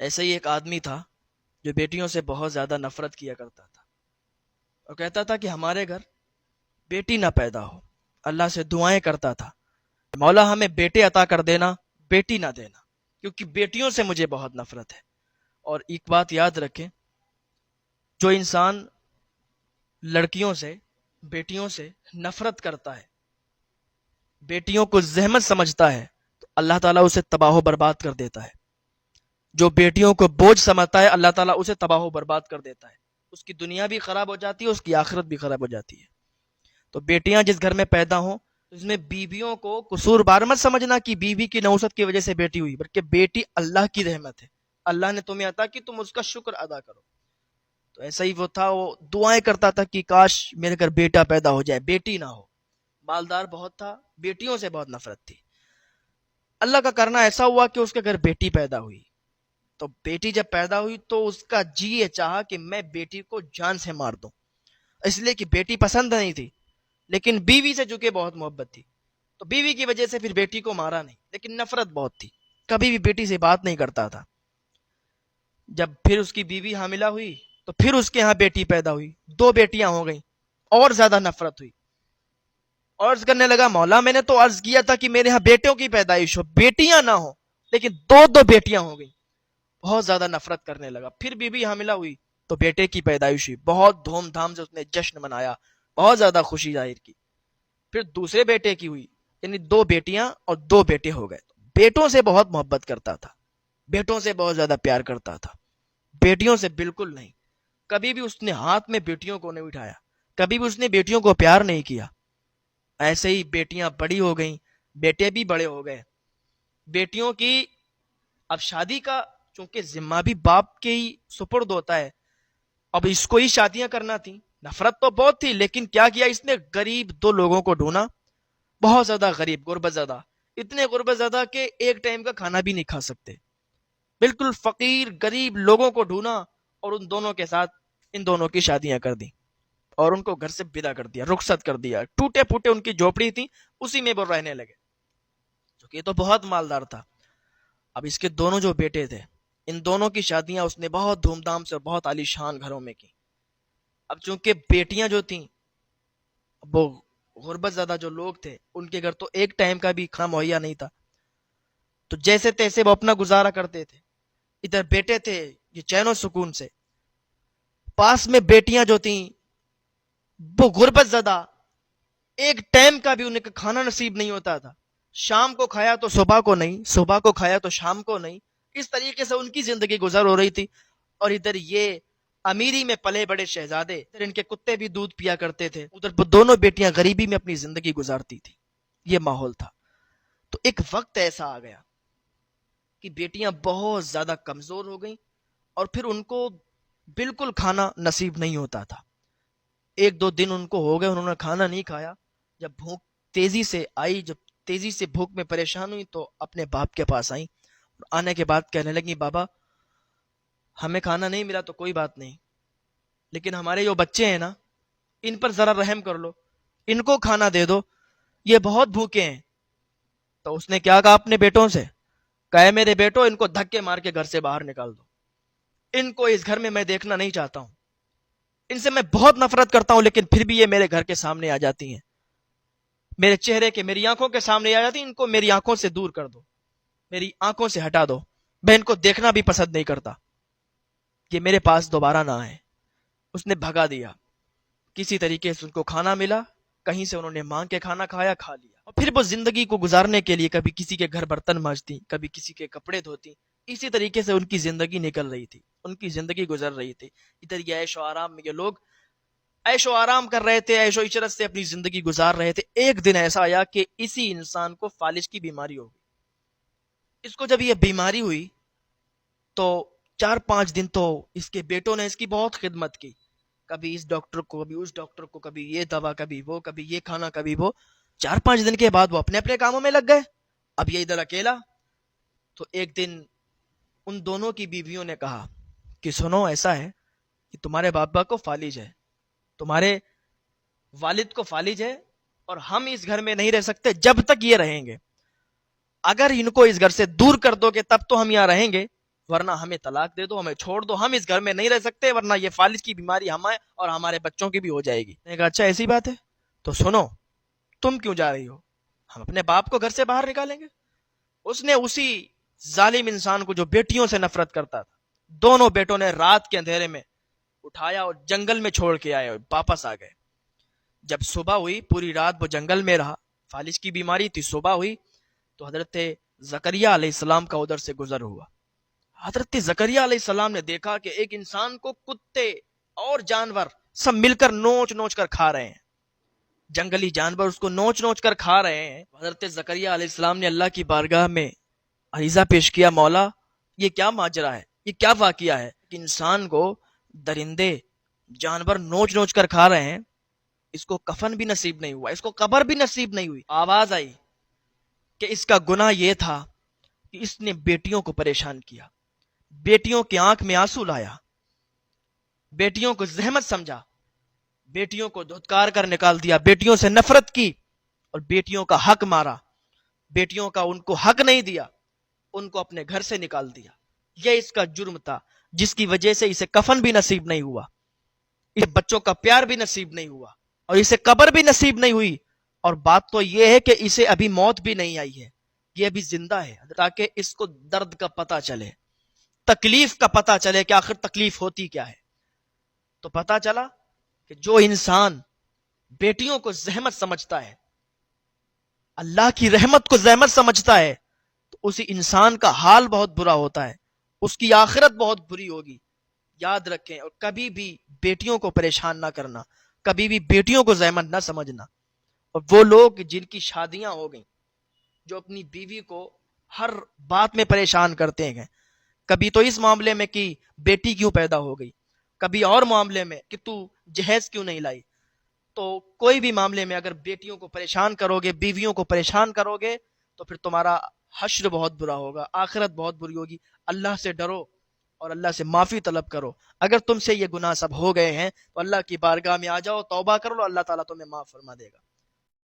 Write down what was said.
ایسے ہی ایک آدمی تھا جو بیٹیوں سے بہت زیادہ نفرت کیا کرتا تھا اور کہتا تھا کہ ہمارے گھر بیٹی نہ پیدا ہو. اللہ سے دعائیں کرتا تھا، مولا ہمیں بیٹے عطا کر دینا، بیٹی نہ دینا، کیونکہ بیٹیوں سے مجھے بہت نفرت ہے. اور ایک بات یاد رکھیں، جو انسان لڑکیوں سے، بیٹیوں سے نفرت کرتا ہے، بیٹیوں کو زحمت سمجھتا ہے، تو اللہ تعالیٰ اسے تباہ و برباد کر دیتا ہے. جو بیٹیوں کو بوجھ سمجھتا ہے، اللہ تعالیٰ اسے تباہ و برباد کر دیتا ہے. اس کی دنیا بھی خراب ہو جاتی ہے، اس کی آخرت بھی خراب ہو جاتی ہے. تو بیٹیاں جس گھر میں پیدا ہوں، اس میں بیویوں کو قصور بار مت سمجھنا کہ بیوی کی نوست کی وجہ سے بیٹی ہوئی، بلکہ بیٹی اللہ کی رحمت ہے. اللہ نے تمہیں عطا کی، تم اس کا شکر ادا کرو. تو ایسا ہی وہ تھا، وہ دعائیں کرتا تھا کہ کاش میرے گھر بیٹا پیدا ہو جائے، بیٹی نہ ہو. مالدار بہت تھا، بیٹیوں سے بہت نفرت تھی. اللہ کا کرنا ایسا ہوا کہ اس کے گھر بیٹی پیدا ہوئی. تو بیٹی جب پیدا ہوئی تو اس کا جی یہ چاہا کہ میں بیٹی کو جان سے مار دوں، اس لیے کہ بیٹی پسند نہیں تھی، لیکن بیوی سے چونکہ بہت محبت تھی تو بیوی کی وجہ سے پھر بیٹی کو مارا نہیں، لیکن نفرت بہت تھی، کبھی بھی بیٹی سے بات نہیں کرتا تھا. جب پھر اس کی بیوی حاملہ ہوئی تو پھر اس کے ہاں بیٹی پیدا ہوئی، 2 بیٹیاں ہو گئیں، اور زیادہ نفرت ہوئی. عرض کرنے لگا، مولا میں نے تو عرض کیا تھا کہ میرے ہاں بیٹوں کی پیدائش ہو، بیٹیاں نہ ہو، لیکن 2 بیٹیاں ہو گئیں. بہت زیادہ نفرت کرنے لگا. پھر بیوی حاملہ ہوئی تو بیٹے کی پیدائش ہوئی، بہت دھوم دھام سے اس نے جشن منایا، بہت زیادہ خوشی ظاہر کی. پھر دوسرے بیٹے کی ہوئی، یعنی 2 بیٹیاں اور 2 بیٹے ہو گئے. بیٹوں سے بہت محبت کرتا تھا، بیٹوں سے بہت زیادہ پیار کرتا تھا، بیٹیوں سے بالکل نہیں. کبھی بھی اس نے ہاتھ میں بیٹیوں کو نہیں اٹھایا، کبھی بھی اس نے بیٹیوں کو پیار نہیں کیا. ایسے ہی بیٹیاں بڑی ہو گئیں، بیٹے بھی بڑے ہو گئے. بیٹیوں کی اب شادی کا چونکہ ذمہ بھی باپ کے ہی سپرد ہوتا ہے، اب اس کو ہی شادیاں کرنا تھی. نفرت تو بہت تھی، لیکن کیا کیا اس نے، غریب 2 لوگوں کو ڈھونڈا، بہت زیادہ غریب، غربت زدہ، اتنے غربت زدہ کہ ایک ٹائم کا کھانا بھی نہیں کھا سکتے، بالکل فقیر غریب لوگوں کو ڈھونڈا اور ان دونوں کے ساتھ ان دونوں کی شادیاں کر دی اور ان کو گھر سے ودا کر دیا، رخصت کر دیا. ٹوٹے پھوٹے ان کی جھوپڑی تھی، اسی میں وہ رہنے لگے، کیونکہ یہ تو بہت مالدار تھا. اب اس کے دونوں جو بیٹے تھے، ان دونوں کی شادیاں اس نے بہت دھوم دھام سے اور بہت عالی شان گھروں میں کی. اب چونکہ بیٹیاں جو تھیں وہ غربت زدہ جو لوگ تھے، ان کے گھر تو ایک ٹائم کا بھی کھانا مہیا نہیں تھا، تو جیسے تیسے وہ اپنا گزارا کرتے تھے. ادھر بیٹے تھے یہ چین و سکون سے، پاس میں بیٹیاں جو تھیں وہ غربت زدہ، ایک ٹائم کا بھی انہیں کھانا نصیب نہیں ہوتا تھا. شام کو کھایا تو صبح کو نہیں، صبح کو کھایا تو شام کو نہیں. اس طریقے سے ان کی زندگی گزر ہو رہی تھی. اور ادھر یہ امیری میں پلے بڑے شہزادے، ادھر ان کے کتے بھی دودھ پیا کرتے تھے، ادھر دونوں بیٹیاں غریبی میں اپنی زندگی گزارتی تھی. یہ ماحول تھا. تو ایک وقت ایسا آ گیا کہ بیٹیاں بہت زیادہ کمزور ہو گئیں اور پھر ان کو بالکل کھانا نصیب نہیں ہوتا تھا. 1-2 دن ان کو ہو گئے انہوں نے کھانا نہیں کھایا. جب بھوک تیزی سے آئی، جب تیزی سے بھوک میں پریشان ہوئی تو اپنے باپ کے پاس آئیں. آنے کے بعد کہنے لگی، بابا ہمیں کھانا نہیں ملا تو کوئی بات نہیں، لیکن ہمارے جو بچے ہیں نا، ان پر ذرا رحم کر لو، ان کو کھانا دے دو، یہ بہت بھوکے ہیں. تو اس نے کیا کہا اپنے بیٹوں سے، کہے میرے بیٹو ان کو دھکے مار کے گھر سے باہر نکال دو، ان کو اس گھر میں میں دیکھنا نہیں چاہتا ہوں، ان سے میں بہت نفرت کرتا ہوں لیکن پھر بھی یہ میرے گھر کے سامنے آ جاتی ہیں، میرے چہرے کے، میری آنکھوں کے سامنے آ جاتی ہیں، ان کو میری آنکھوں سے دور کر دو، میری آنکھوں سے ہٹا دو، میں ان کو دیکھنا بھی پسند نہیں کرتا، یہ میرے پاس دوبارہ نہ آئے. اس نے بھگا دیا. کسی طریقے سے ان کو کھانا ملا، کہیں سے انہوں نے مانگ کے کھانا کھایا، کھا لیا، اور پھر وہ زندگی کو گزارنے کے لیے کبھی کسی کے گھر برتن مانجتی، کبھی کسی کے کپڑے دھوتی. اسی طریقے سے ان کی زندگی نکل رہی تھی، ان کی زندگی گزر رہی تھی. ادھر یہ عیش و آرام میں یہ لوگ عیش و آرام کر رہے تھے، عیش و عشرت سے اپنی زندگی گزار رہے تھے. ایک دن ایسا آیا کہ اسی انسان کو فالج کی بیماری ہو گئی. اس کو جب یہ بیماری ہوئی تو 4-5 دن تو اس کے بیٹوں نے اس کی بہت خدمت کی، کبھی اس ڈاکٹر کو، کبھی اس ڈاکٹر کو، کبھی یہ دوا، کبھی وہ، کبھی یہ کھانا، کبھی وہ. 4-5 دن کے بعد وہ اپنے اپنے کاموں میں لگ گئے. اب یہ ادھر اکیلا. تو ایک دن ان دونوں کی بیویوں نے کہا کہ سنو، ایسا ہے کہ تمہارے بابا کو فالج ہے، تمہارے والد کو فالج ہے، اور ہم اس گھر میں نہیں رہ سکتے جب تک یہ رہیں گے. اگر ان کو اس گھر سے دور کر دو گے تب تو ہم یہاں رہیں گے، ورنہ ہمیں طلاق دے دو، ہمیں چھوڑ دو، ہم اس گھر میں نہیں رہ سکتے، ورنہ یہ فالج کی بیماری ہمیں اور ہمارے بچوں کی بھی ہو جائے گی۔ میں نے کہا اچھا ایسی بات ہے، تو سنو، تم کیوں جا رہی ہو؟ ہم اپنے باپ کو گھر سے باہر نکالیں گے۔ اس نے اسی ظالم انسان کو جو بیٹیوں سے نفرت کرتا تھا، دونوں بیٹوں نے رات کے اندھیرے میں اٹھایا اور جنگل میں چھوڑ کے آئے اور واپس آ گئے۔ جب صبح ہوئی، پوری رات وہ جنگل میں رہا، فالج کی بیماری تھی، صبح ہوئی تو حضرت زکریہ علیہ السلام کا ادھر سے گزر ہوا۔ حضرت زکریہ علیہ السلام نے دیکھا کہ ایک انسان کو کتے اور جانور سب مل کر نوچ نوچ کر کھا رہے ہیں، جنگلی جانور اس کو نوچ نوچ کر کھا رہے ہیں۔ حضرت زکریہ علیہ السلام نے اللہ کی بارگاہ میں عریضہ پیش کیا، مولا یہ کیا ماجرا ہے، یہ کیا واقعہ ہے کہ انسان کو درندے جانور نوچ نوچ کر کھا رہے ہیں، اس کو کفن بھی نصیب نہیں ہوا، اس کو قبر بھی نصیب نہیں ہوئی۔ آواز آئی کہ اس کا گناہ یہ تھا کہ اس نے بیٹیوں کو پریشان کیا، بیٹیوں کی آنکھ میں آنسو لایا، بیٹیوں کو زحمت سمجھا، بیٹیوں کو دھتکار کر نکال دیا، بیٹیوں سے نفرت کی اور بیٹیوں کا حق مارا، بیٹیوں کا ان کو حق نہیں دیا، ان کو اپنے گھر سے نکال دیا۔ یہ اس کا جرم تھا جس کی وجہ سے اسے کفن بھی نصیب نہیں ہوا، اسے بچوں کا پیار بھی نصیب نہیں ہوا اور اسے قبر بھی نصیب نہیں ہوئی۔ اور بات تو یہ ہے کہ اسے ابھی موت بھی نہیں آئی ہے، یہ ابھی زندہ ہے، تاکہ اس کو درد کا پتہ چلے، تکلیف کا پتہ چلے کہ آخر تکلیف ہوتی کیا ہے۔ تو پتہ چلا کہ جو انسان بیٹیوں کو زحمت سمجھتا ہے، اللہ کی رحمت کو زحمت سمجھتا ہے، تو اسی انسان کا حال بہت برا ہوتا ہے، اس کی آخرت بہت بری ہوگی۔ یاد رکھیں، اور کبھی بھی بیٹیوں کو پریشان نہ کرنا، کبھی بھی بیٹیوں کو زحمت نہ سمجھنا۔ اور وہ لوگ جن کی شادیاں ہو گئیں، جو اپنی بیوی کو ہر بات میں پریشان کرتے ہیں، کبھی تو اس معاملے میں کہ بیٹی کیوں پیدا ہو گئی، کبھی اور معاملے میں کہ تو جہیز کیوں نہیں لائی، تو کوئی بھی معاملے میں اگر بیٹیوں کو پریشان کرو گے، بیویوں کو پریشان کرو گے، تو پھر تمہارا حشر بہت برا ہوگا، آخرت بہت بری ہوگی۔ اللہ سے ڈرو اور اللہ سے معافی طلب کرو۔ اگر تم سے یہ گناہ سب ہو گئے ہیں تو اللہ کی بارگاہ میں آ جاؤ، توبہ کر لو، اللہ تعالیٰ تمہیں معاف فرما دے گا۔